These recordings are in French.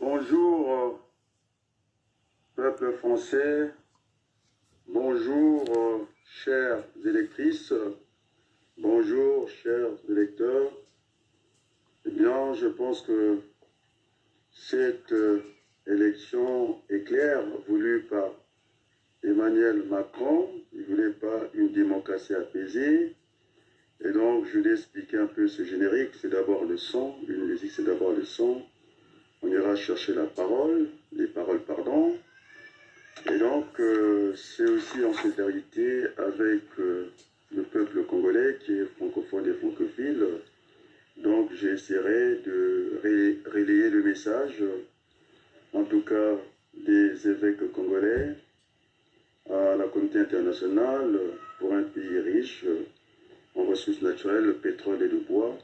Bonjour, peuple français, bonjour, chères électrices, bonjour, chers électeurs. Eh bien, je pense que cette élection est claire, voulue par Emmanuel Macron. Il ne voulait pas une démocratie apaisée. Et donc, je vais expliquer un peu ce générique. C'est d'abord le son, une musique, c'est d'abord le son. On ira chercher la parole, les paroles, pardon. Et donc, c'est aussi en solidarité avec le peuple congolais qui est francophone et francophile. Donc, j'essaierai de relayer le message, en tout cas des évêques congolais, à la communauté internationale pour un pays riche en ressources naturelles, le pétrole et le bois.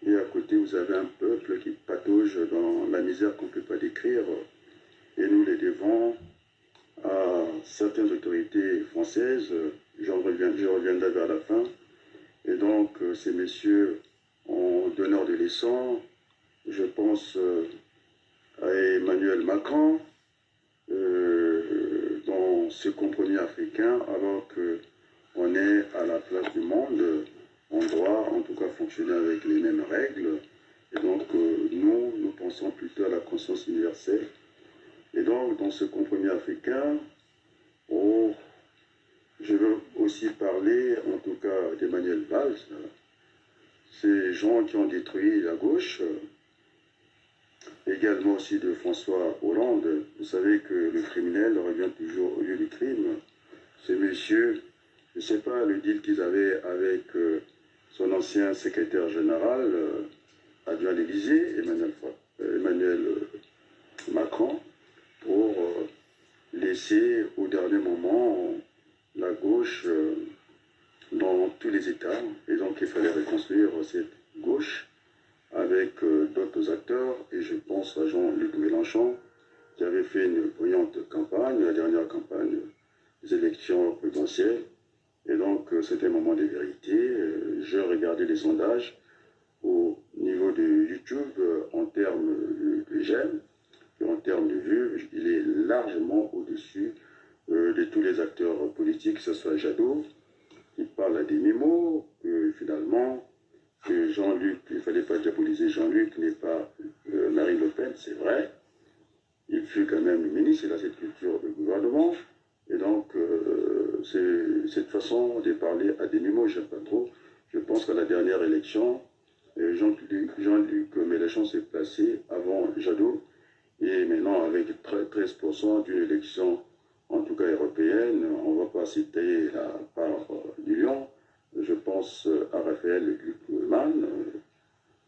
Et à côté, vous avez un peuple qui patauge dans la misère qu'on ne peut pas décrire. Et nous les devons à certaines autorités françaises. Je reviendrai vers la fin. Et donc, ces messieurs ont donneur de leçons. Je pense à Emmanuel Macron, dans ce compromis africain, alors qu'on est à la place du monde. On doit en tout cas fonctionner avec les mêmes règles. Et donc, nous pensons plutôt à la conscience universelle. Et donc, dans ce compromis africain, je veux aussi parler, en tout cas, d'Emmanuel Valls, ces gens qui ont détruit la gauche, également aussi de François Hollande. Vous savez que le criminel revient toujours au lieu du crime. Ces messieurs, je ne sais pas le deal qu'ils avaient avec son ancien secrétaire général, adjoint à l'Élysée, Emmanuel Macron, pour laisser au dernier moment la gauche dans tous les États. Et donc il fallait reconstruire cette gauche avec d'autres acteurs. Et je pense à Jean-Luc Mélenchon, qui avait fait une brillante campagne, la dernière campagne des élections présidentielles. Et donc, c'était un moment de vérité. Je regardais les sondages au niveau de YouTube en termes de j'aime et en termes de vues. Il est largement au-dessus de tous les acteurs politiques, que ce soit Jadot, qui parle à des mémos, finalement, que Jean-Luc, il ne fallait pas diaboliser Jean-Luc, n'est pas Marine Le Pen, c'est vrai. Il fut quand même le ministre, il a cette culture de gouvernement. Et donc, cette façon de parler à des mémos, je n'aime pas trop. Je pense qu'à la dernière élection, Jean-Luc Mélenchon s'est placé avant Jadot. Et maintenant, avec 13% d'une élection, en tout cas européenne, on ne va pas citer la part du lion. Je pense à Raphaël Gluckman,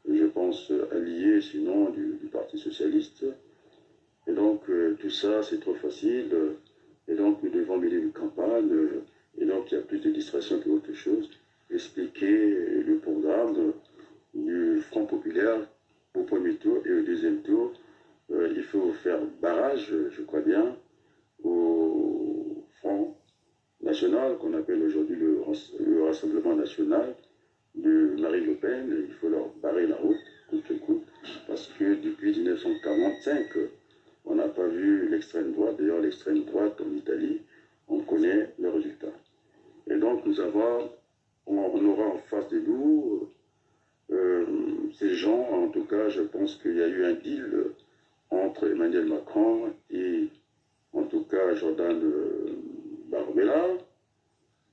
je pense à Lié, sinon, du Parti Socialiste. Et donc, tout ça, c'est trop facile. Et donc, nous devons mener une campagne. Et donc, il y a plus de distraction qu'autre chose. Expliquer le programme du Front populaire au premier tour et au deuxième tour. Il faut faire barrage, je crois bien, au Front national, qu'on appelle aujourd'hui le Rassemblement national de Marine Le Pen. Il faut leur barrer la route, coûte que coûte, parce que depuis 1945, on n'a pas vu l'extrême droite. D'ailleurs, l'extrême droite en Italie, on connaît le résultat. Et donc, on aura en face de nous ces gens. En tout cas, je pense qu'il y a eu un deal entre Emmanuel Macron et, en tout cas, Jordan Bardella.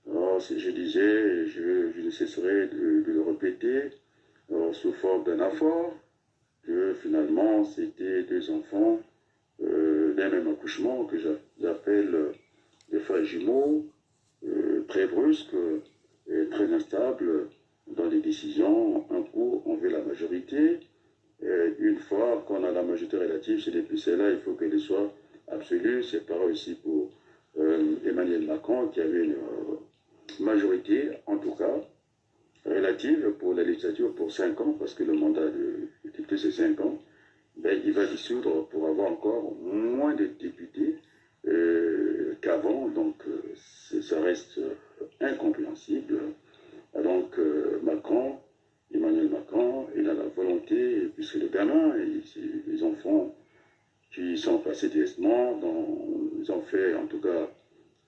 Alors, si je disais, je ne cesserai de le répéter sous forme d'un effort, que finalement, c'était deux enfants d'un même accouchement que j'appelle des frères jumeaux, très brusques et très instables dans les décisions. Un coup, on veut la majorité. Une fois qu'on a la majorité relative, celle-là, il faut qu'elle soit absolue. C'est pareil aussi pour Emmanuel Macron, qui avait une majorité, en tout cas, relative pour la législature pour 5 ans, parce que le mandat de député, c'est 5 ans. Ben, il va dissoudre pour avoir encore moins de députés qu'avant. Donc, ça reste incompréhensible. Donc, Emmanuel Macron, il a la volonté, puisque le gamin, les enfants qui sont passés directement, ils ont fait en tout cas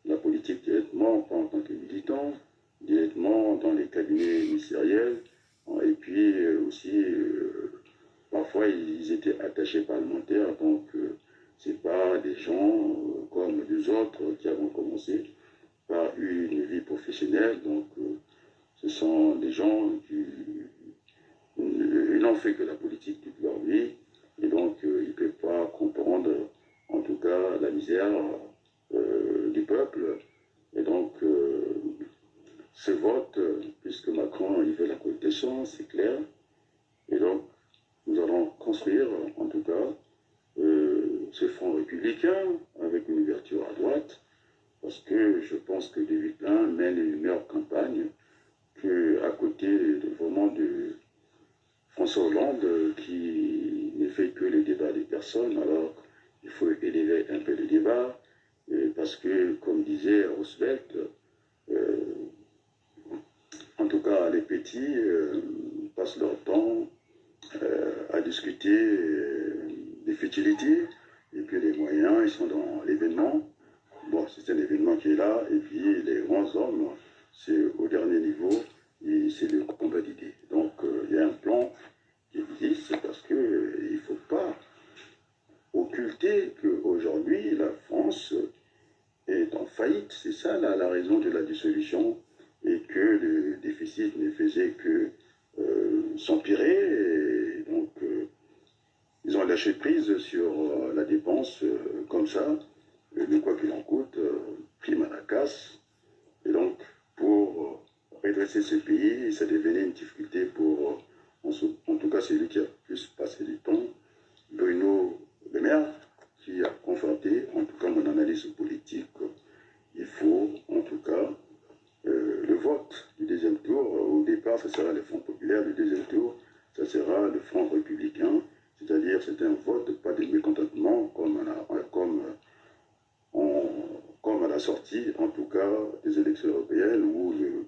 la politique directement, pas en tant que militants, directement dans les cabinets ministériels, et puis aussi, parfois, ils étaient attachés parlementaires, donc c'est pas des gens comme les autres qui avons commencé par une vie professionnelle, donc ce sont des gens qui n'ont fait que la politique toute leur vie, et donc ils ne peuvent pas comprendre, en tout cas, la misère du peuple. Et donc, ce vote, puisque Macron, il veut la cohabitation, c'est clair, et donc, nous allons construire, en tout cas, ce front républicain avec une ouverture à droite, parce que je pense que David Blin mène une meilleure campagne qu'à côté vraiment de François Hollande, qui ne fait que le débat des personnes. Alors, il faut élever un peu le débat, parce que, comme disait Roosevelt, en tout cas, les petits passent leur temps à discuter des futilités, et puis les moyens, ils sont dans l'événement. Bon, c'est un événement qui est là, et puis les grands hommes, c'est au dernier niveau, et c'est le combat d'idées. Donc, il y a un plan qui existe, c'est parce qu'il ne faut pas occulter qu'aujourd'hui, la France est en faillite. C'est ça la raison de la dissolution, et que le déficit ne faisait que s'empirer. Et donc, ils ont lâché prise sur la dépense comme ça, de quoi qu'il en coûte, prime à la casse. Et donc, pour redresser ce pays, ça devenait une difficulté pour, en tout cas, c'est lui qui a plus passé du temps, Bruno Le Maire, qui a conforté, en tout cas, mon analyse politique. Il faut, en tout cas, le vote du deuxième tour. Au départ, ça sera le Front populaire. Le deuxième tour, ça sera le Front républicain. C'est-à-dire, c'est un vote, pas de mécontentement, comme à la sortie, en tout cas, des élections européennes, où le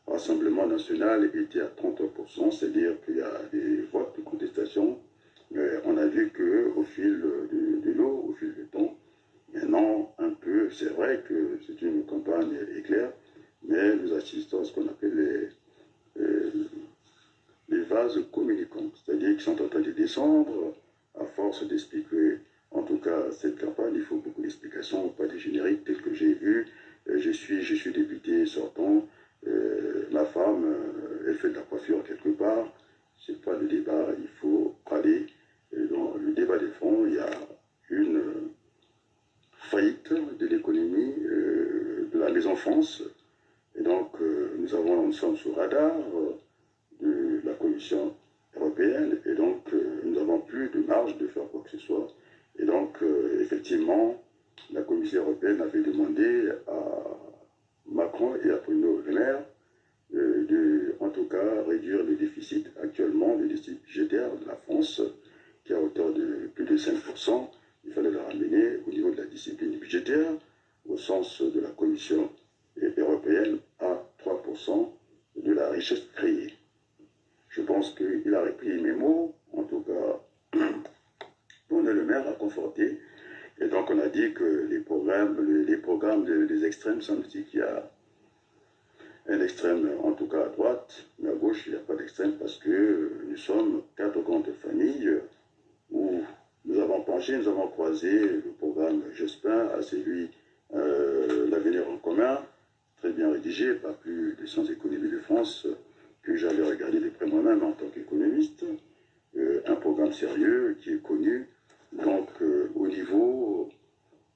Rassemblement national était à 33%, c'est-à-dire qu'il y a des votes de contestation. Mais on a vu qu'au fil de l'eau, au fil du temps, maintenant, un peu, c'est vrai que c'est une campagne éclair, mais nous assistons à ce qu'on appelle les vases communicants, c'est-à-dire qu'ils sont en train de descendre à force d'expliquer. En tout cas, cette campagne, il faut beaucoup d'explications, pas des génériques tels que j'ai vu. Je suis député sortant, ma femme, elle fait de la coiffure quelque part. C'est pas le débat, il faut aller. Dans le débat des fonds, il y a une faillite de l'économie, de la maison France. Et donc, nous sommes sous radar de la Commission européenne, et donc nous n'avons plus de marge de faire quoi que ce soit. Et donc, effectivement, la Commission européenne avait demandé à Macron et à Bruno Le Maire de, en tout cas, réduire le déficit actuellement, le déficit budgétaire de la France, qui est à hauteur de plus de 5%. Il fallait le ramener au niveau de la discipline budgétaire, au sens de la Commission européenne, à 3% de la richesse créée. Je pense qu'il a repris mes mots, en tout cas, Bruno Le Maire a conforté. Et donc on a dit que les programmes des extrêmes, ça nous dit qu'il y a un extrême, en tout cas à droite, mais à gauche, il n'y a pas d'extrême, parce que nous sommes 4 grandes familles où nous avons penché, nous avons croisé le programme Jospin à celui L'Avenir en commun, très bien rédigé par plus de 100 économies de France, que j'avais regardé de près moi-même en tant qu'économiste. Un programme sérieux qui est connu, donc au niveau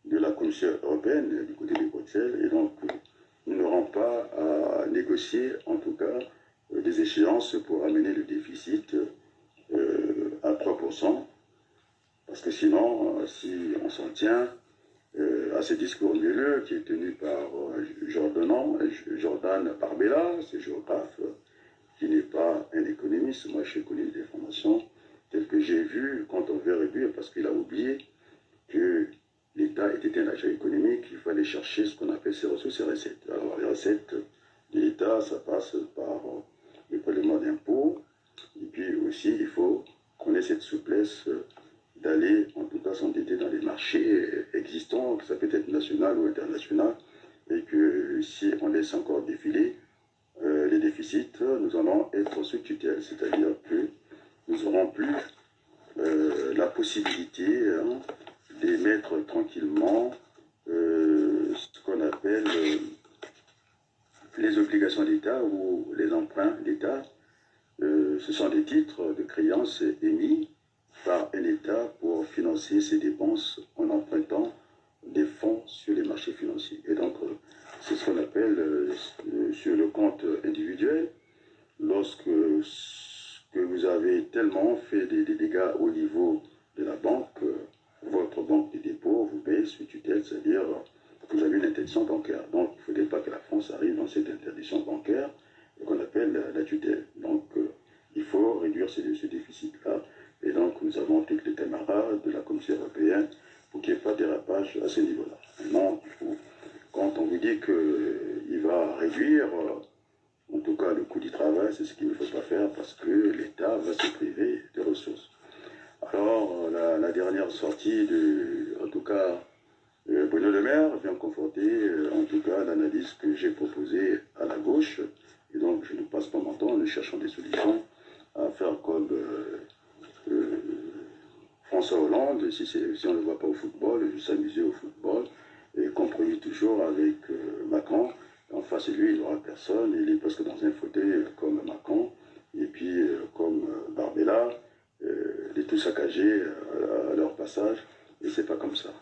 de la Commission européenne, du côté de Bruxelles, et donc nous n'aurons pas à négocier, en tout cas, des échéances pour amener le déficit 100%, parce que sinon, si on s'en tient à ce discours mielleux qui est tenu par Jordan Barbella, ce géographe, qui n'est pas un économiste. Moi, j'ai connu des formations telles que j'ai vu quand on veut réduire, parce qu'il a oublié que l'État était un agent économique, il fallait chercher ce qu'on appelle ses ressources et recettes. Alors, les recettes de l'État, ça passe par le prélèvement d'impôts, et puis aussi, il faut qu'on ait cette souplesse d'aller, en tout cas, s'endetter dans les marchés existants, que ça peut être national ou international, et que si on laisse encore défiler les déficits, nous allons être sous tutelle, c'est-à-dire que nous n'aurons plus la possibilité d'émettre tranquillement ce qu'on appelle les obligations d'État ou les emprunts d'État. Ce sont des titres de créance émis par un État pour financer ses dépenses en empruntant des fonds sur les marchés financiers. Et donc, c'est ce qu'on appelle sur le compte individuel, lorsque vous avez tellement fait des dégâts au niveau de la banque, votre banque de dépôt vous paye sous tutelle, c'est-à-dire que vous avez une interdiction bancaire. Donc, il ne faudrait pas que la France arrive dans cette interdiction bancaire qu'on appelle la tutelle. Donc, il faut réduire ce déficit-là. Et donc, nous avons toutes les camarades de la Commission européenne pour qu'il n'y ait pas de dérapage à ce niveau-là. Maintenant, quand on vous dit qu'il va réduire, en tout cas, le coût du travail, c'est ce qu'il ne faut pas faire parce que l'État va se priver de ressources. Alors, la dernière sortie en tout cas, Bruno Le Maire vient conforter, en tout cas, l'analyse que j'ai proposée à la gauche. Et donc, je ne passe pas mon temps, nous cherchons des solutions à faire comme François Hollande, si on ne le voit pas au football, s'amuser au football, et compromis toujours avec Macron. En face de lui, il n'y aura personne, il est presque dans un fauteuil comme Macron, et puis comme Barbella, les tout saccagés à leur passage, et c'est pas comme ça.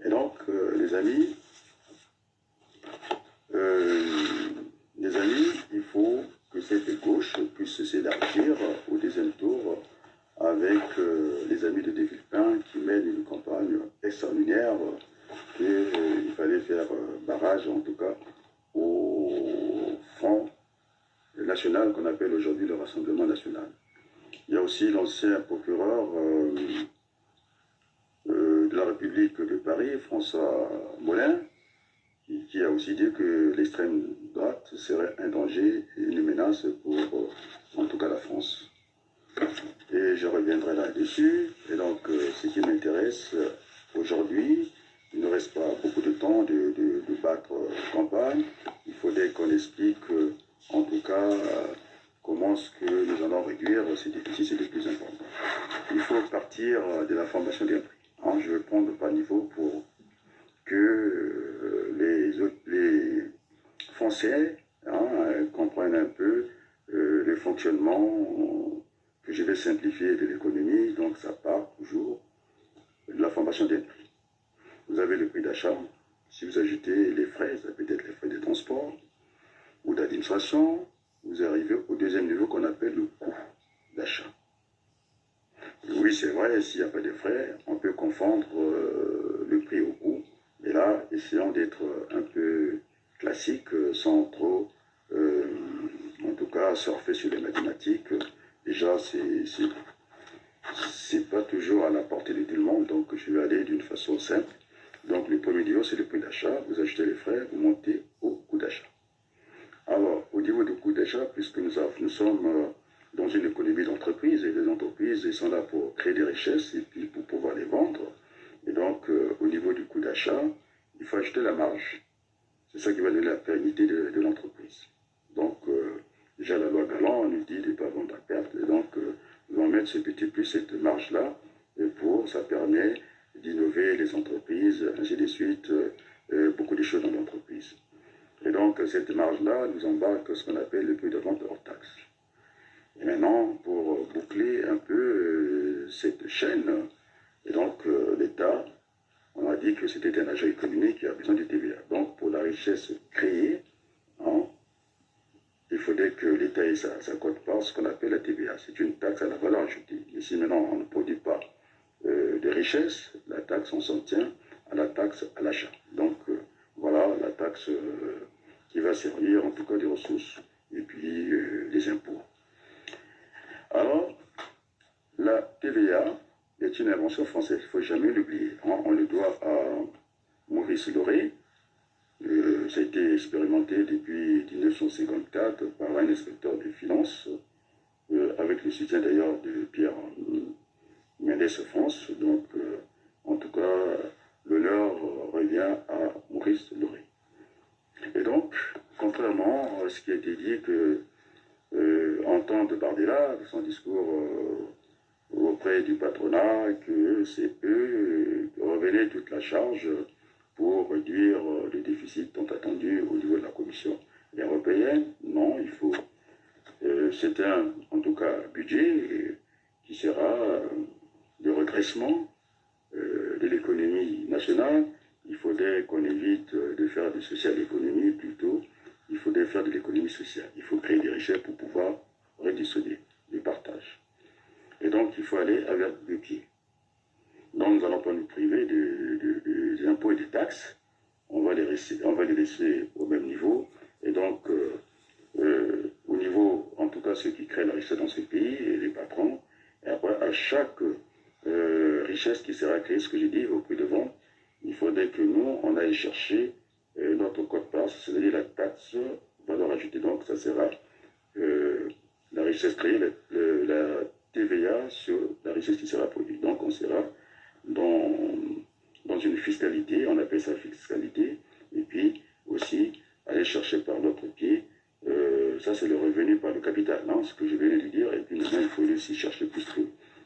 Et donc, les amis, il faut que cette gauche puisse s'élargir au deuxième tour avec les amis de De Villepin qui mènent une campagne extraordinaire qu'il fallait faire barrage, en tout cas, au Front national qu'on appelle aujourd'hui le Rassemblement national. Il y a aussi l'ancien procureur de la République de Paris, François Molin, qui a aussi dit que l'extrême droite serait un danger et une menace pour, en tout cas, la France. Et je reviendrai là-dessus. Et donc, ce qui m'intéresse aujourd'hui, il ne reste pas beaucoup de temps de battre campagne. Il faudrait qu'on explique, en tout cas, comment est-ce que nous allons réduire ces déficits, c'est le plus important. Il faut partir de la formation des prix. Hein, je vais prendre par niveau pour que les Français comprennent un peu le fonctionnement que je vais simplifier de l'économie. Donc ça part toujours de la formation des prix. Vous avez le prix d'achat. Si vous ajoutez les frais, ça peut être les frais de transport ou d'administration, vous arrivez au deuxième niveau qu'on appelle le coût d'achat. Oui, c'est vrai, s'il n'y a pas de frais, on peut confondre le prix au coût. Mais là, essayons d'être un peu classique, sans trop, en tout cas, surfer sur les mathématiques. Déjà, c'est pas toujours à la portée de tout le monde, donc je vais aller d'une façon simple. Donc, le premier niveau, c'est le prix d'achat. Vous achetez les frais, vous montez au coût d'achat. Alors, au niveau du coût d'achat, puisque nous sommes dans une économie d'entreprise, et les entreprises sont là pour créer des richesses et puis pour pouvoir les vendre. Et donc, au niveau du coût d'achat, il faut acheter la marge. C'est ça qui va donner la pérennité de l'entreprise. Donc, déjà la loi Galland nous dit de ne pas vendre à perte. Et donc, nous allons mettre ce petit plus, cette marge-là, et ça permet d'innover les entreprises, ainsi de suite, beaucoup de choses dans l'entreprise. Et donc, cette marge-là nous embarque ce qu'on appelle le prix de vente hors taxe. Et maintenant, pour boucler un peu cette chaîne, et donc l'État, on a dit que c'était un agent économique qui a besoin de TVA. Donc, pour la richesse créée, il faudrait que l'État ait sa quote-part, ce qu'on appelle la TVA. C'est une taxe à la valeur ajoutée. Et si maintenant on ne produit pas de richesse, la taxe, on s'en tient à la taxe à l'achat. Donc voilà la taxe qui va servir en tout cas des ressources et puis des impôts. Alors, la TVA est une invention française, il ne faut jamais l'oublier. On le doit à Maurice Lauré. Ça a été expérimenté depuis 1954 par un inspecteur des finances, avec le soutien d'ailleurs de Pierre Mendès France. Donc, en tout cas, l'honneur revient à Maurice Lauré. Et donc, contrairement à ce qui a été dit que entendre Bardella, son discours auprès du patronat, que c'est eux qui revenaient toute la charge pour réduire le déficit tant attendu au niveau de la Commission européenne. Non, il faut... c'est en tout cas, budget qui sera de redressement de l'économie nationale. Il faudrait qu'on évite de faire de social-économie, plutôt, il faudrait faire de l'économie sociale. Il faut créer des richesses pour pouvoir redistribuer, du partage. Et donc, il faut aller avec le pied. Donc, nous n'allons pas nous priver des impôts et des taxes. On va les laisser au même niveau. Et donc, au niveau, en tout cas, ceux qui créent la richesse dans ce pays, et les patrons, et après, à chaque richesse qui sera créée, ce que j'ai dit au prix de vente, il faudrait que nous, on aille chercher notre quote-part, c'est-à-dire la taxe valeur ajoutée. Donc, ça sera la richesse créée, la TVA sur la richesse qui sera produite. Donc, on sera dans une fiscalité, on appelle ça fiscalité, et puis aussi aller chercher par notre pied, ça c'est le revenu par le capital, non, ce que je viens de dire, et puis maintenant il faut aussi chercher plus que,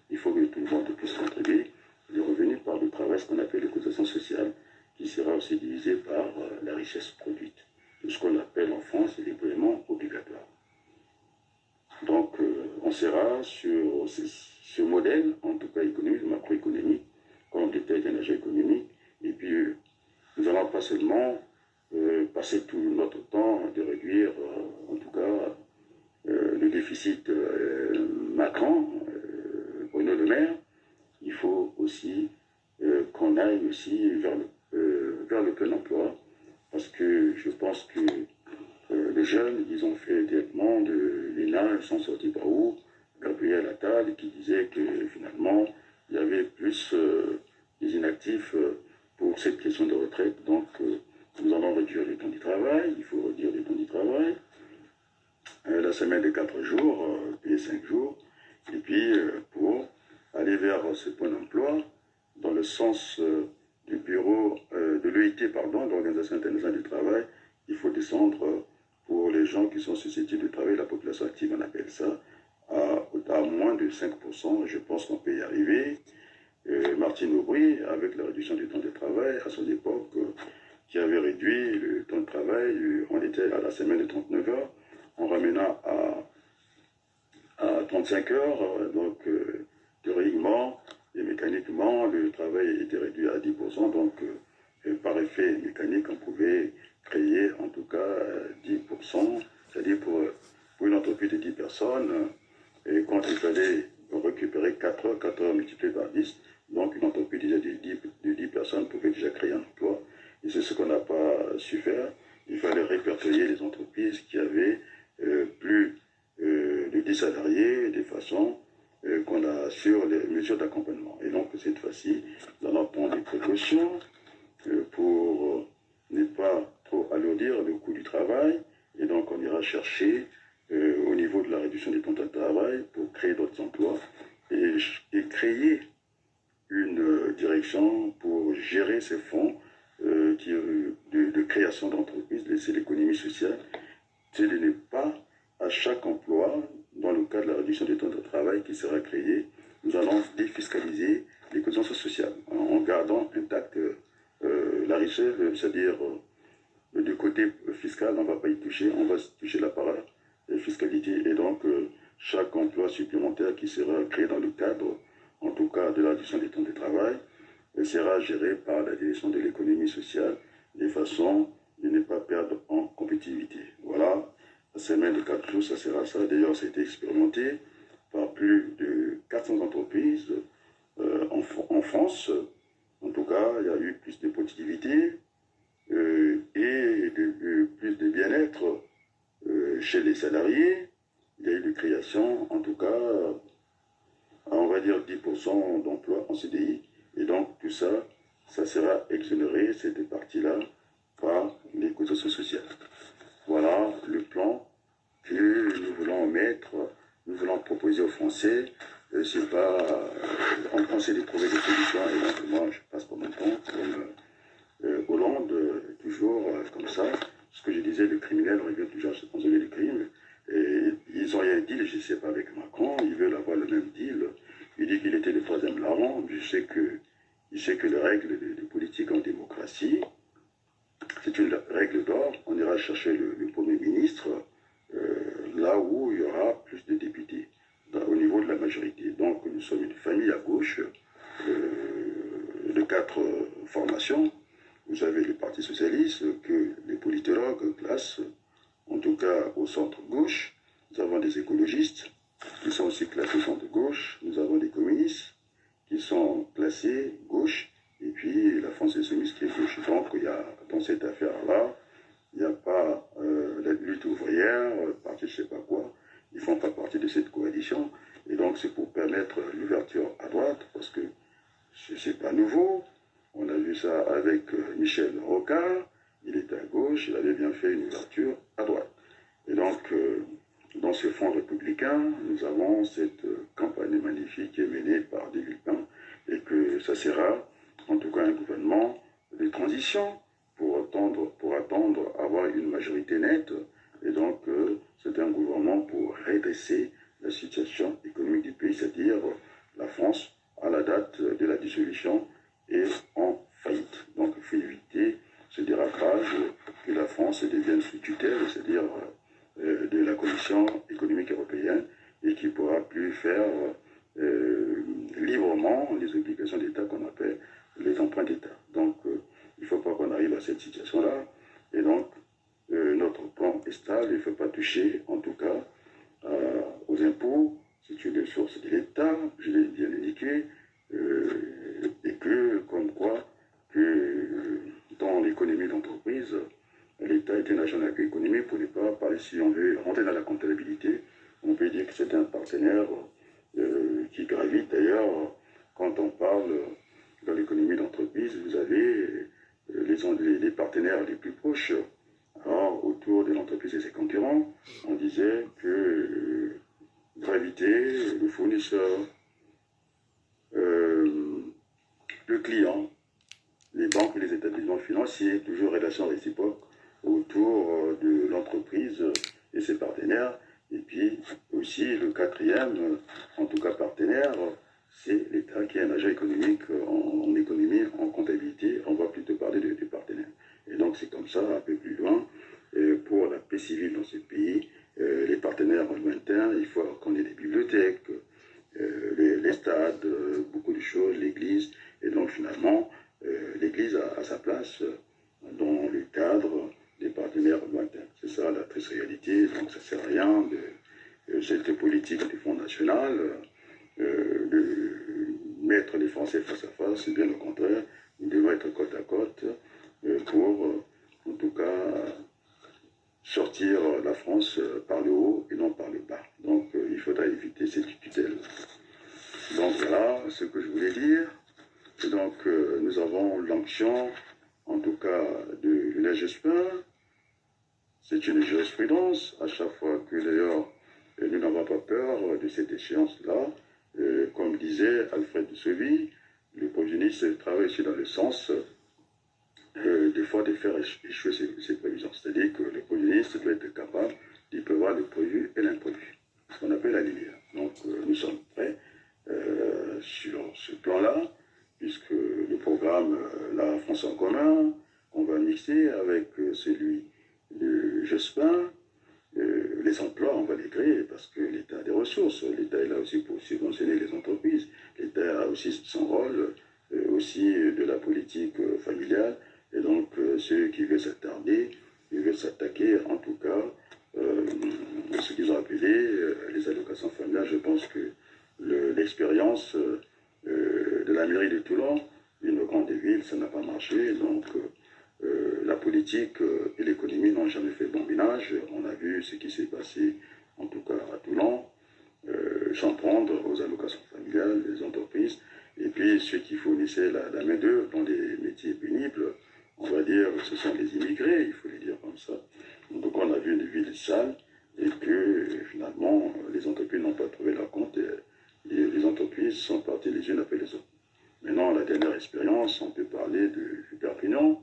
il faut que tout le monde puisse contribuer, le revenu par le travail, ce qu'on appelle les cotisations sociales, qui sera aussi divisé par la richesse produite, tout ce qu'on appelle en France les paiements obligatoires. Donc on sera sur ce modèle, en tout cas économique, macroéconomique, comme détaille un agent économique, et puis nous allons pas seulement passer tout notre temps de réduire, en tout cas, le déficit Macron, Bruno Le Maire. Il faut aussi qu'on aille aussi vers le plein emploi, parce que je pense que les jeunes, ils ont fait directement de l'ENA, ils sont sortis par où? Gabriel Attal, qui disait que finalement, il y avait plus des inactifs pour cette question de retraite. Donc, nous allons réduire le temps du travail, il faut réduire le temps du travail. La semaine de 4 jours, puis 5 jours. Et puis, pour aller vers ce point d'emploi, dans le sens du bureau, de l'EIT, pardon, de l'Organisation internationale du travail, il faut descendre pour les gens qui sont susceptibles de travailler, la population active, on appelle ça, à moins de 5%. Je pense qu'on peut y arriver. Martine Aubry, avec la réduction du temps de travail, à son époque, qui avait réduit le temps de travail, on était à la semaine de 39 heures, en ramenant à 35 heures, donc théoriquement et mécaniquement, le travail était réduit à 10%, donc par effet mécanique, on pouvait créer en tout cas 10%, c'est-à-dire pour une entreprise de 10 personnes, et quand il fallait récupérer 4 heures multipliées par 10, donc une entreprise déjà de 10 personnes pouvait déjà créer un emploi. Et c'est ce qu'on n'a pas su faire. Il fallait répertorier les entreprises qui avaient plus de 10 salariés de façon qu'on assure les mesures d'accompagnement. Et donc cette fois-ci, nous allons prendre des précautions pour ne pas trop alourdir le coût du travail. Et donc on ira chercher au niveau de la réduction du temps de travail pour créer d'autres emplois et créer une direction pour gérer ces fonds de création d'entreprises, c'est l'économie sociale, c'est de ne pas à chaque emploi, dans le cadre de la réduction du temps de travail qui sera créé, nous allons défiscaliser les cotisations sociales en gardant intacte la richesse, c'est-à-dire du côté fiscal, on ne va pas y toucher, on va toucher la part fiscalité. Et donc, chaque emploi supplémentaire qui sera créé dans le cadre, en tout cas, de la réduction du temps de travail, sera géré par la direction de l'économie sociale de façon de ne pas perdre en compétitivité. Voilà semaine de 4 jours, ça sera ça. D'ailleurs, ça a été expérimenté par plus de 400 entreprises en France. En tout cas, il y a eu plus de productivité et plus de bien-être chez les salariés. Il y a eu de création, en tout cas, on va dire 10% d'emplois en CDI. Et donc, tout ça, ça sera exonéré, cette partie-là, par les cotisations sociales. Voilà le plan que nous voulons mettre, nous voulons proposer aux Français. C'est pas en français de trouver des solutions, et donc moi je passe pas mon temps comme Hollande, toujours comme ça. Ce que je disais, le criminel revient toujours à consommer du crime. Et ils ont un deal, je ne sais pas, avec Macron, ils veulent avoir le même deal. Il dit qu'il était le troisième larron. Je sais que les règles de politique en démocratie, c'est une règle d'or. On ira chercher le Premier ministre là où il y aura plus de députés, au niveau de la majorité. Donc nous sommes une famille à gauche de 4 formations. Vous avez le Parti socialiste que les politologues classent, en tout cas au centre-gauche. Nous avons des écologistes qui sont aussi classés au centre-gauche. Nous avons des communistes qui sont classés gauche. Et puis la France insoumise qui est gauche. Donc il y a, dans cette affaire-là, il n'y a pas la lutte ouvrière, parti je ne sais pas quoi. Ils ne font pas partie de cette coalition. Et donc c'est pour permettre l'ouverture à droite, parce que ce n'est pas nouveau. On a vu ça avec Michel Rocard. Il était à gauche, il avait bien fait une ouverture à droite. Et donc, dans ce front républicain, nous avons cette campagne magnifique qui est menée par des Villepin, et que ça sera, en tout cas, un gouvernement de transition pour attendre avoir une majorité nette. Et donc, c'est un gouvernement pour redresser la situation économique du pays, c'est-à-dire la France, à la date de la dissolution, est en faillite. Donc, il faut éviter ce dérapage, que la France devienne sous tutelle, c'est-à-dire de la Commission économique européenne, et qui ne pourra plus faire librement les obligations d'État qu'on appelle les emprunts d'État. Donc, il ne faut pas qu'on arrive à cette situation-là. Et donc, notre plan est stable, il ne faut pas toucher, en tout cas, aux impôts. C'est une source de l'État, je l'ai bien indiqué, et que, comme quoi, que dans l'économie d'entreprise, l'État est un agent économique, pour ne pas parler, si on veut rentrer dans la comptabilité, on peut dire que c'est un partenaire qui gravite. D'ailleurs, quand on parle dans l'économie d'entreprise, vous avez les partenaires les plus proches. Alors, autour de l'entreprise et ses concurrents, on disait que gravité, le fournisseur, le client, les banques et les établissements financiers, toujours relation réciproque autour de l'entreprise et ses partenaires. Et puis aussi le quatrième, en tout cas partenaire, c'est l'État qui est un agent économique en économie, en comptabilité. On va plutôt parler de partenaires. Et donc c'est comme ça, un peu plus loin, pour la paix civile dans ce pays, les partenaires lointains, il faut qu'on ait des bibliothèques, les stades, beaucoup de choses, l'église. Et donc finalement, l'église a sa place dans le cadre des partenaires lointains. C'est ça la triste réalité. Donc ça ne sert à rien de cette politique du Front National, de mettre les Français face à face. C'est bien au contraire, nous devons être côte à côte pour, en tout cas, sortir la France par le haut et non par le bas. Donc il faudra éviter cette tutelle. Donc voilà ce que je voulais dire. Et donc nous avons l'onction, en tout cas, de la Jospin. C'est une jurisprudence, à chaque fois que d'ailleurs nous n'avons pas peur de cette échéance-là. Comme disait Alfred de Sauvy, le provisioniste travaille aussi dans le sens des fois de faire échouer ses prévisions. C'est-à-dire que le provisionniste doit être capable de prévoir le prévu et l'imprévu, ce qu'on appelle la lumière. Donc nous sommes prêts sur ce plan-là, puisque le programme La France en commun, on va mixer avec celui de Jospin. Les emplois, on va les créer parce que l'État a des ressources. L'État est là aussi pour subventionner les entreprises. L'État a aussi son rôle, aussi de la politique familiale. Et donc, ceux qui veulent s'attarder, ils veulent s'attaquer, en tout cas, ce qu'ils ont appelé les allocations familiales. Je pense que l'expérience de la mairie de Toulon, une grande ville, ça n'a pas marché. Donc, la politique et l'économie n'ont jamais fait bon ménage. On a vu ce qui s'est passé, en tout cas à Toulon, sans prendre aux allocations familiales, les entreprises, et puis ceux qui fournissaient la main-d'œuvre dans les métiers pénibles, on va dire, ce sont les immigrés, il faut les dire comme ça. Donc on a vu une ville sale, et que finalement, les entreprises n'ont pas trouvé leur compte, et les entreprises sont parties les unes après les autres. Maintenant, la dernière expérience, on peut parler de Perpignan.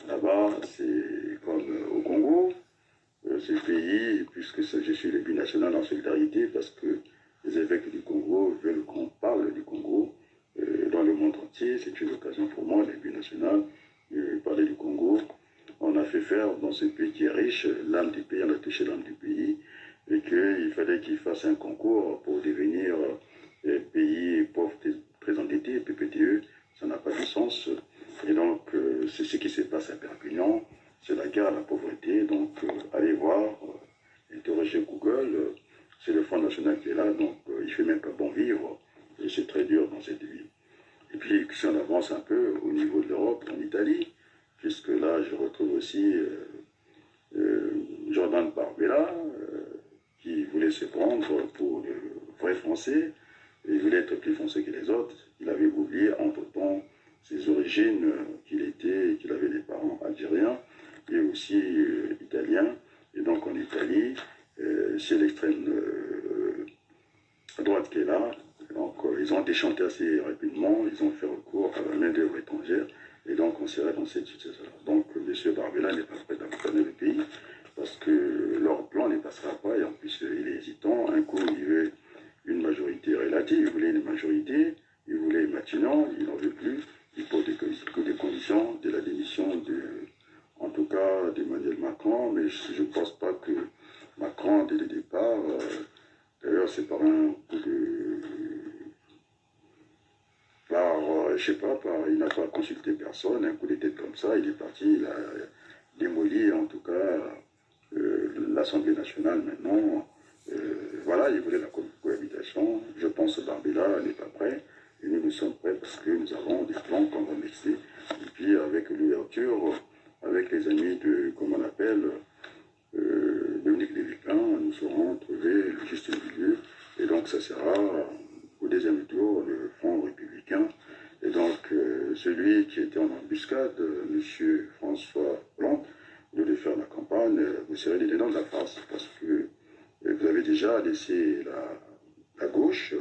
Là-bas, c'est comme au Congo. Ce pays, puisque je suis le binational en solidarité, parce que les évêques du Congo veulent qu'on parle du Congo dans le monde entier. C'est une occasion pour moi, les binational, de parler du Congo. On a fait faire dans ce pays qui est riche, l'âme du pays, on a touché l'âme du pays, et qu'il fallait qu'il fasse un concours pour devenir pays pauvre, très endetté, PPTE. Ça n'a pas de sens. Et donc, c'est ce qui se passe à Perpignan. C'est la guerre à la pauvreté. Donc, allez voir, interrogez Google. C'est le Front National qui est là. Donc, il ne fait même pas bon vivre. Et c'est très dur dans cette ville. Et puis, si on avance un peu au niveau de l'Europe, en Italie, puisque là, je retrouve aussi Jordan Bardella, qui voulait se prendre pour le vrai Français. Il voulait être plus français que les autres. Il avait oublié, entre-temps, ses origines, qu'il avait des parents algériens et aussi italiens. Et donc en Italie, c'est l'extrême droite qui est là. Donc ils ont déchanté assez rapidement, ils ont fait recours à la main-d'œuvre étrangère. Et donc on serait dans cette situation. Donc M. Bardella n'est pas prêt à gouverner le pays parce que leur plan ne passera pas. Et en plus, il est hésitant. Un coup, il veut une majorité relative, il voulait une majorité, il voulait maintenant, il n'en veut plus. Il pose des conditions de la démission en tout cas d'Emmanuel Macron, mais je ne pense pas que Macron, dès le départ, d'ailleurs c'est par un coup de... je sais pas, il n'a pas consulté personne, un coup de tête comme ça, il est parti, il a démoli en tout cas l'Assemblée nationale maintenant. Voilà, il voulait la cohabitation. Je pense que Bardella n'est pas prêt. Et nous sommes prêts parce que nous avons des plans qu'on va mixer. Et puis avec l'ouverture, avec les amis de, comme on appelle, Dominique Léviquin, nous saurons trouver le juste milieu. Et donc ça sera au deuxième tour le Front républicain. Et donc celui qui était en embuscade, M. François Hollande, de faire la campagne, vous serez les dents de la face parce que vous avez déjà laissé la gauche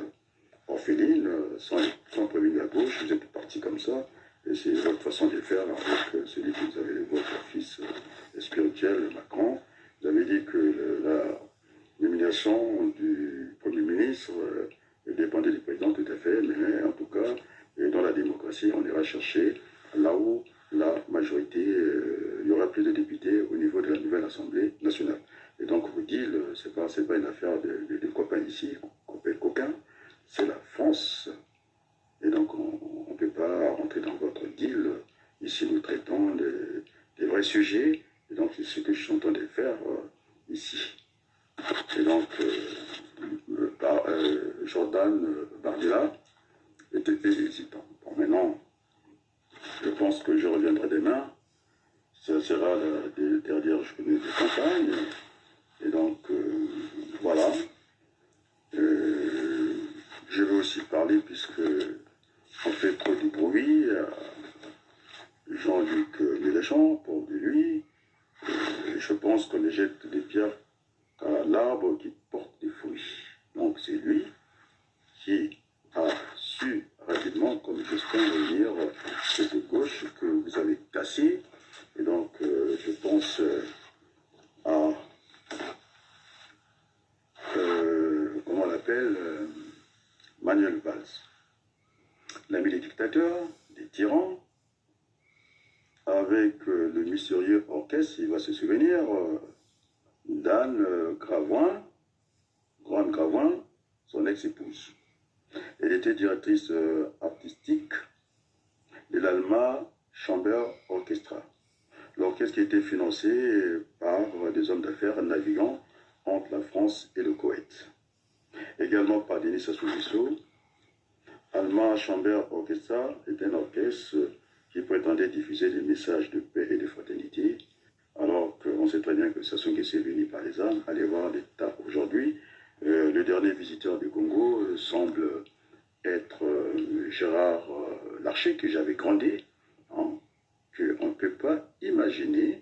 orpheline, sans prévenir la gauche, vous êtes parti comme ça, et c'est votre façon de faire avec celui que vous avez, votre fils spirituel, Macron. Vous avez dit que la nomination du Premier ministre dépendait du président, tout à fait, mais en tout cas, dans la démocratie, on ira chercher là où la majorité, il y aura plus de députés au niveau de la nouvelle Assemblée nationale. Et donc, vous dites, ce n'est pas une affaire de copains ici, coquins, c'est la France. Et donc, on ne peut pas rentrer dans votre deal. Ici, nous traitons des vrais sujets. Et donc, c'est ce que je suis en train de faire ici. Et donc, Jordan Bardella était hésitant. Bon, maintenant, je pense que je reviendrai demain. Ça sera la dernière journée de campagne. Et donc, voilà. Je vais aussi parler, puisque on fait trop de bruit, Jean-Luc Mélenchon, pour de lui. Je pense qu'on jette des pierres à l'arbre qui porte des fruits. Donc, c'est lui qui a su rapidement, comme j'espère revenir, cette gauche que vous avez cassée. Et donc, je pense à, comment on l'appelle, Manuel Valls, l'ami des dictateurs, des tyrans, avec le mystérieux orchestre, il va se souvenir, d'Anne Gravoin, Grande Gravoin, son ex-épouse. Elle était directrice artistique de l'Alma Chamber Orchestra. L'orchestre qui était financé par des hommes d'affaires navigants entre la France et le Koweït. Également par Denis Sassou Nguesso, Alma Chamber Orchestra est un orchestre qui prétendait diffuser des messages de paix et de fraternité, alors qu'on sait très bien que Sassou Nguesso est venu par les armes. Allez voir l'État aujourd'hui. Le dernier visiteur du Congo semble être Gérard Larcher, que j'avais grandi, hein, qu'on ne peut pas imaginer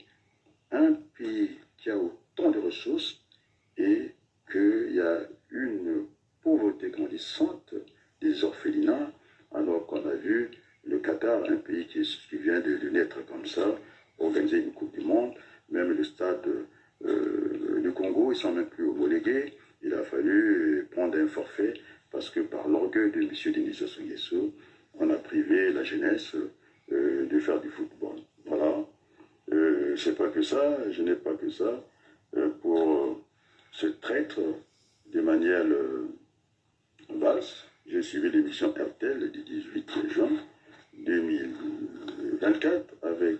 un pays qui a autant de ressources et qu'il y a une pauvreté grandissante, des orphelinats, alors qu'on a vu le Qatar, un pays qui vient de naître comme ça, organiser une Coupe du Monde, même le stade du Congo, ils ne sont même plus homologués. Il a fallu prendre un forfait parce que par l'orgueil de M. Denis Sassou Nguesso, on a privé la jeunesse de faire du football. Voilà. Je n'ai pas que ça, pour ce traître d'Emmanuel Valls. J'ai suivi l'émission RTL du 18 juin 2024 avec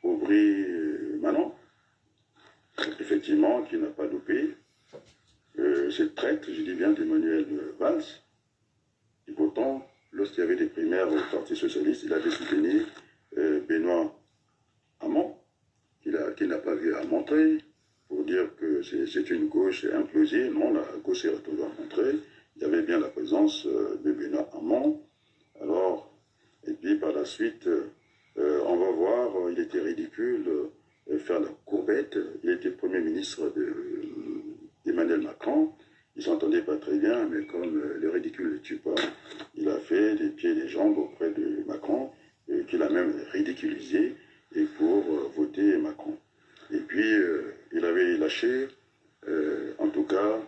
Aubry Manon, effectivement, qui n'a pas loupé cette traite, je dis bien, d'Emmanuel Valls. Et pourtant, lorsqu'il y avait des primaires au Parti Socialiste, il avait soutenu Benoît Hamon, qu'il n'a pas vu à montrer, pour dire que c'est une gauche implosée. Non, la gauche est retrouvée à montrer. Il y avait bien la présence de Benoît Hamon. Alors, et puis par la suite, on va voir, il était ridicule faire la courbette. Il était Premier ministre d'Emmanuel Macron. Ils ne s'entendaient pas très bien, mais comme le ridicule ne tue pas, il a fait des pieds et des jambes auprès de Macron, qu'il a même ridiculisé et pour voter Macron. Et puis, il avait lâché, en tout cas,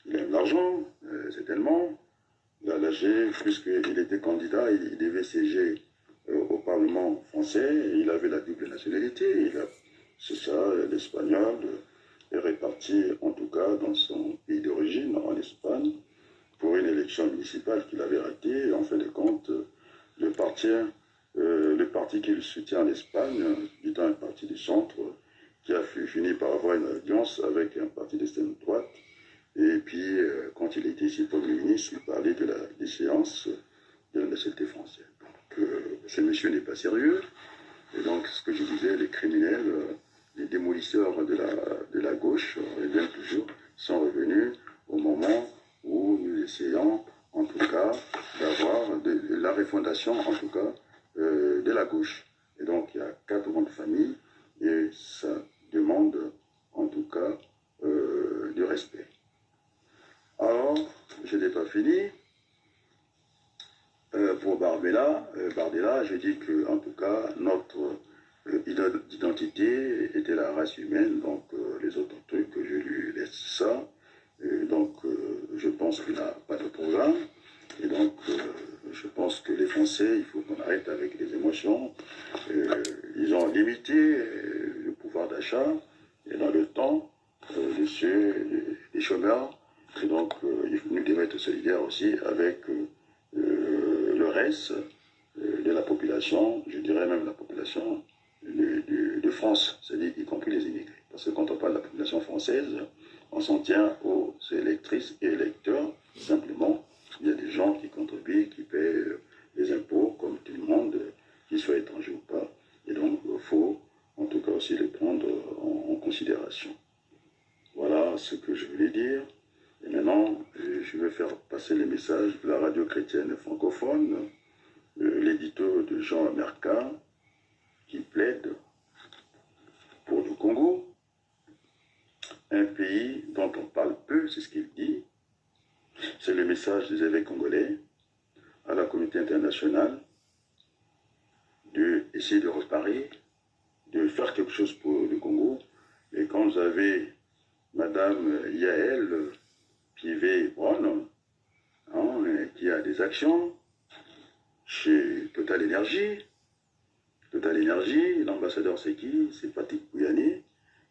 il aime l'argent, certainement. Il a lâché, puisqu'il était candidat, il devait siéger au Parlement français, et il avait la double nationalité. C'est ça, l'espagnol est réparti, en tout cas, dans son pays d'origine, en Espagne, pour une élection municipale qu'il avait ratée. Et en fin de compte, le parti qu'il soutient en Espagne, étant un parti du centre, qui a fini par avoir une alliance avec un parti d'extrême droite. Et puis, quand il était ici Premier ministre, il parlait de la déchéance de la nationalité française. Donc, ce monsieur n'est pas sérieux. Et donc, ce que je disais, les criminels, les démolisseurs de la gauche, et bien toujours, sont revenus au moment où nous essayons, en tout cas, d'avoir la refondation, en tout cas, de la gauche. Et donc, il y a 4 grandes familles, et ça demande, en tout cas, du respect. Alors, je n'ai pas fini. Pour Bardella, je dis que, en tout cas, notre identité était la race humaine, donc les autres trucs, je lui laisse ça. Donc, je pense qu'il n'a pas de programme. Et donc, je pense que les Français, il faut qu'on arrête avec les émotions. Ils ont limité le pouvoir d'achat et dans le temps, les chômeurs. Et donc, nous devons être solidaires aussi avec le reste de la population, je dirais même la population de France, c'est-à-dire y compris les immigrés. Parce que quand on parle de la population française, on s'en tient aux électrices et électeurs, simplement. Il y a des gens qui contribuent, qui paient les impôts, comme tout le monde, qu'ils soient étrangers ou pas. Et donc, il faut en tout cas aussi les prendre en considération. Voilà ce que je voulais dire. Et maintenant, je vais faire passer les messages de la radio chrétienne francophone, l'édito de Jean Mercat, qui plaide pour le Congo, un pays dont on parle peu, c'est ce qu'il dit. C'est le message des évêques congolais à la communauté internationale d'essayer de reparer, de faire quelque chose pour le Congo. Et quand vous avez Madame Yael Pivet-Brown, hein, qui a des actions chez Total Énergie. Total Énergie, l'ambassadeur c'est qui? C'est Patrick Pouyanné.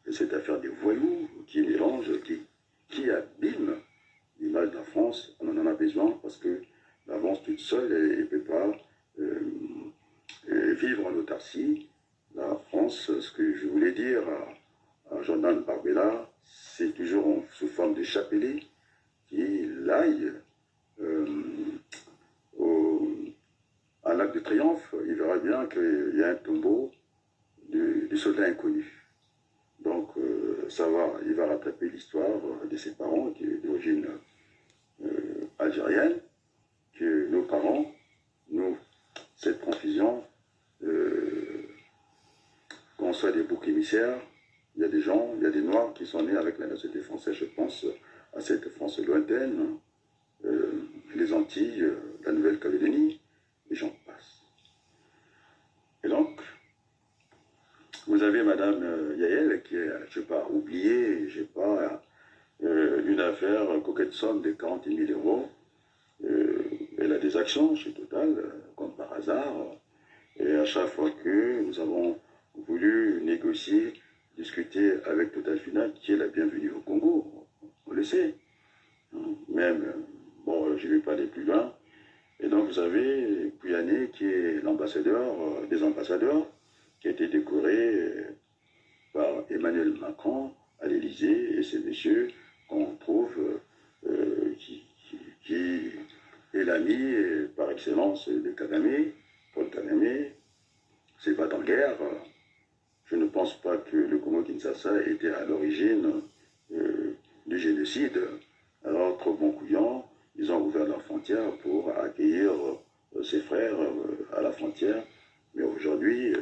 Et cette affaire des voyous qui mélangent, qui abîme l'image de la France. On en a besoin parce que la France toute seule, elle ne peut pas vivre en autarcie. La France, ce que je voulais dire à Jordan Bardella, c'est toujours sous forme de chapelet, qu'il aille à l'Arc de Triomphe, il verra bien qu'il y a un tombeau du soldat inconnu. Donc, il va rattraper l'histoire de ses parents, qui est d'origine algérienne, que nos parents, nous, cette confusion, qu'on soit des boucs émissaires, il y a des gens, il y a des Noirs qui sont nés avec la nationalité française, je pense à cette France lointaine, les Antilles, la Nouvelle-Calédonie, et j'en passe. Et donc, vous avez Madame Yael qui est, je n'ai pas oublié, je n'ai pas une affaire coquette somme de 40 000 euros. Elle a des actions chez Total, comme par hasard. Et à chaque fois que nous avons voulu négocier, discuter avec Total Final, qui est la bienvenue au Congo, on le sait. Même, bon, je ne vais pas aller plus loin. Et donc vous avez Pouyanné qui est l'ambassadeur des ambassadeurs, qui a été décoré par Emmanuel Macron à l'Élysée, et c'est monsieur qu'on trouve qui est l'ami par excellence de Kagame, Paul Kagame, c'est pas en guerre. Je ne pense pas que le Congo-Kinshasa était à l'origine du génocide. Alors, trop bon couillon, ils ont ouvert leurs frontières pour accueillir ses frères à la frontière. Mais aujourd'hui,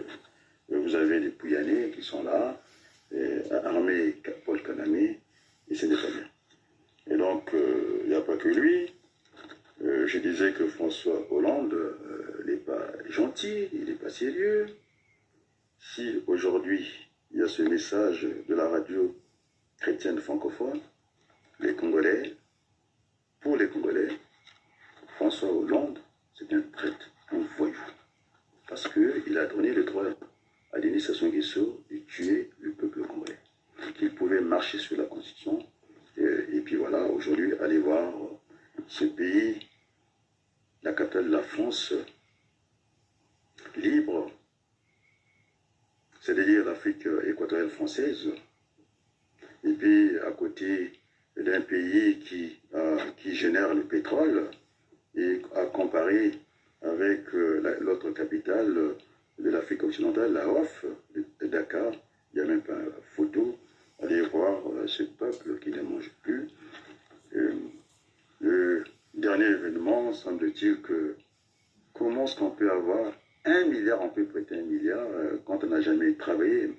vous avez des Pouyanais qui sont là, armés Paul Kagame, et c'est des familles. Et donc, il n'y a pas que lui. Je disais que François Hollande n'est pas gentil, il n'est pas sérieux. Si aujourd'hui, il y a ce message de la radio chrétienne francophone, les Congolais, pour les Congolais, François Hollande, c'est un traître, un voyou. Parce qu'il a donné le droit à Denis Sassou Nguesso de tuer le peuple congolais. Qu'il pouvait marcher sur la Constitution. Et puis voilà, aujourd'hui, allez voir ce pays, la capitale de la France, libre, c'est-à-dire l'Afrique équatoriale française, et puis à côté d'un pays qui génère le pétrole, et à comparer avec l'autre capitale de l'Afrique occidentale, la HOF, de Dakar, il n'y a même pas photo. Allez voir ce peuple qui ne mange plus. Le dernier événement, semble-t-il que comment est-ce qu'on peut avoir 1 milliard, on peut prêter 1 milliard quand on n'a jamais travaillé.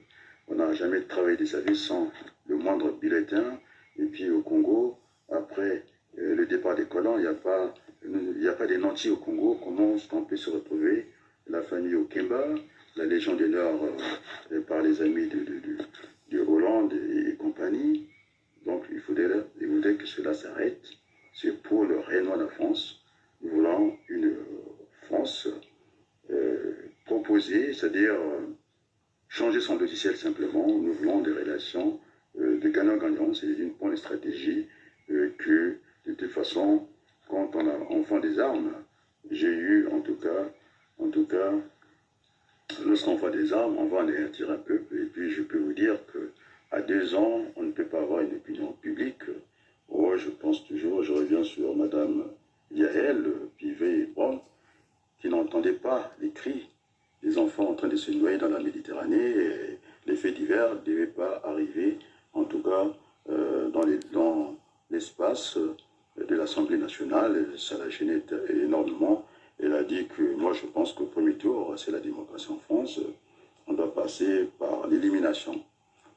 On n'a jamais travaillé de sa vie sans le moindre bulletin. Et puis au Congo, après le départ des colons, il n'y a pas des nantis au Congo. Comment est-ce qu'on peut se retrouver la famille Okemba, la Légion d'honneur par les amis de Hollande et compagnie. Donc il faudrait que cela s'arrête. C'est pour le rayonnement de la France. Nous voulons une France proposée, c'est-à-dire changer son logiciel simplement. Nous voulons des relations de gagnant-gagnant. C'est une bonne stratégie que, de toute façon, quand on vend des armes, j'ai eu en tout cas, lorsqu'on vend des armes, on va anéantir un peuple. Et puis je peux vous dire qu'à 2 ans, on ne peut pas avoir une opinion publique. Oh, je pense toujours, je reviens sur Madame Yael Pivet-Brown, qui n'entendait pas les cris des enfants en train de se noyer dans la Méditerranée. Et les faits divers ne devaient pas arriver, en tout cas dans l'espace de l'Assemblée nationale. Ça la gênait énormément. Elle a dit que moi je pense qu'au premier tour, c'est la démocratie en France. On doit passer par l'élimination.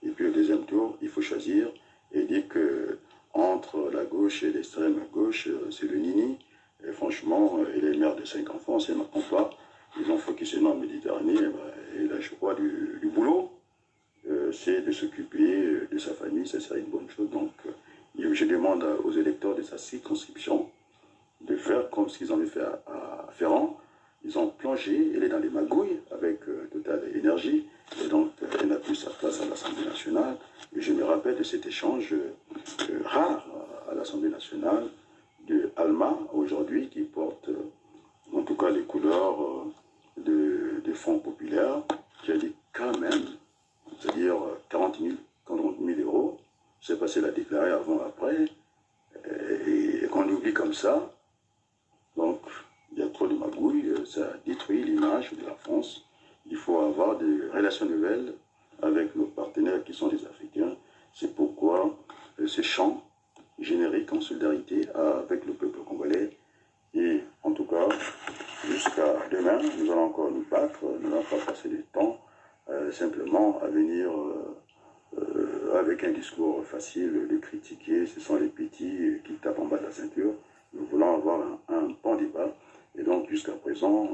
Et puis au deuxième tour, il faut choisir. Et dit que entre la gauche et l'extrême gauche, c'est le nini. Et franchement, elle est mère de 5 enfants, c'est n'entend pas. Les enfants qui se noient en Méditerranée, et là, je crois, du boulot, c'est de s'occuper de sa famille, ça serait une bonne chose. Donc, je demande aux électeurs de sa circonscription de faire comme ce qu'ils ont fait à Ferrand. Ils ont plongé, elle est dans les magouilles avec Total Énergie, et donc elle n'a plus sa place à l'Assemblée nationale. Et je me rappelle de cet échange rare à l'Assemblée nationale de Alma, aujourd'hui, qui porte en tout cas les couleurs de Front populaire, qui a dit quand même, c'est-à-dire 40 000 50 000 euros. Je ne sais pas si elle a déclaré avant, après. Et qu'on oublie comme ça. Donc, il y a trop de magouilles. Ça détruit l'image de la France. Il faut avoir des relations nouvelles avec nos partenaires qui sont les Africains. C'est pourquoi ce chant générique en solidarité avec le peuple congolais. Et en tout cas, jusqu'à demain, nous allons encore nous battre. Nous n'allons pas passer du temps simplement à venir avec un discours facile de critiquer. Ce sont les petits qui tapent en bas de la ceinture. Nous voulons avoir un bon débat. Et donc, jusqu'à présent,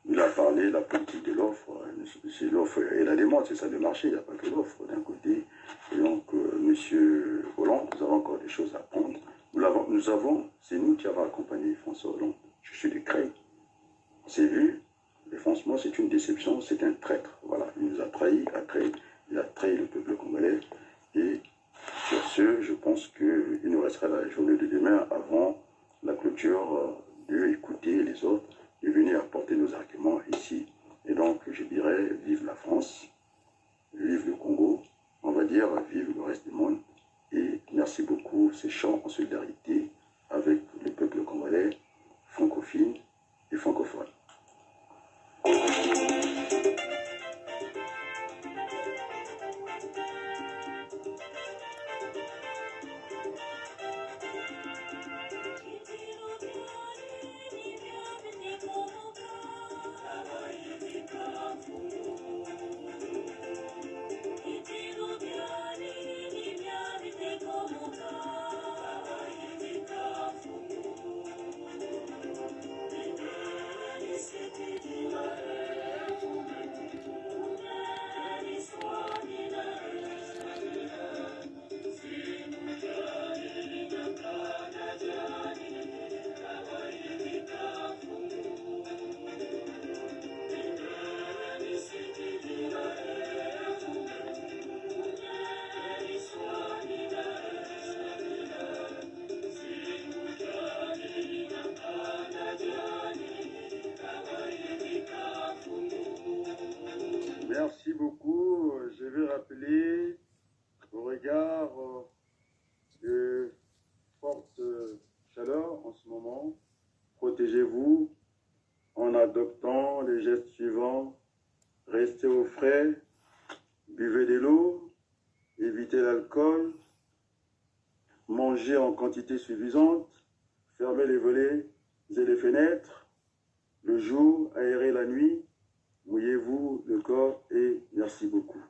il a parlé de la politique de l'offre. C'est l'offre et la demande, c'est ça le marché. Il n'y a pas que l'offre d'un côté. Et donc, M. Hollande, nous avons encore des choses à prendre. C'est nous qui avons accompagné François Hollande. Je suis de Creil. C'est vu. Et franchement, c'est une déception, c'est un traître. Voilà, il nous a trahis à Creil. Il a trahi le peuple congolais. Et sur ce, je pense qu'il nous restera la journée de demain avant la clôture d'écouter les autres et venir apporter nos arguments ici. Et donc, je dirais, vive la France, vive le Congo, on va dire, vive le reste du monde. Et merci beaucoup, ces chants en solidarité avec le peuple congolais, francophile et francophone. Merci beaucoup. Je vais rappeler au regard de forte chaleur en ce moment, protégez-vous en adoptant les gestes suivants. Restez au frais, buvez de l'eau, évitez l'alcool, mangez en quantité suffisante, fermez les volets et les fenêtres, le jour, aérez la nuit, mouillez-vous le corps et merci beaucoup.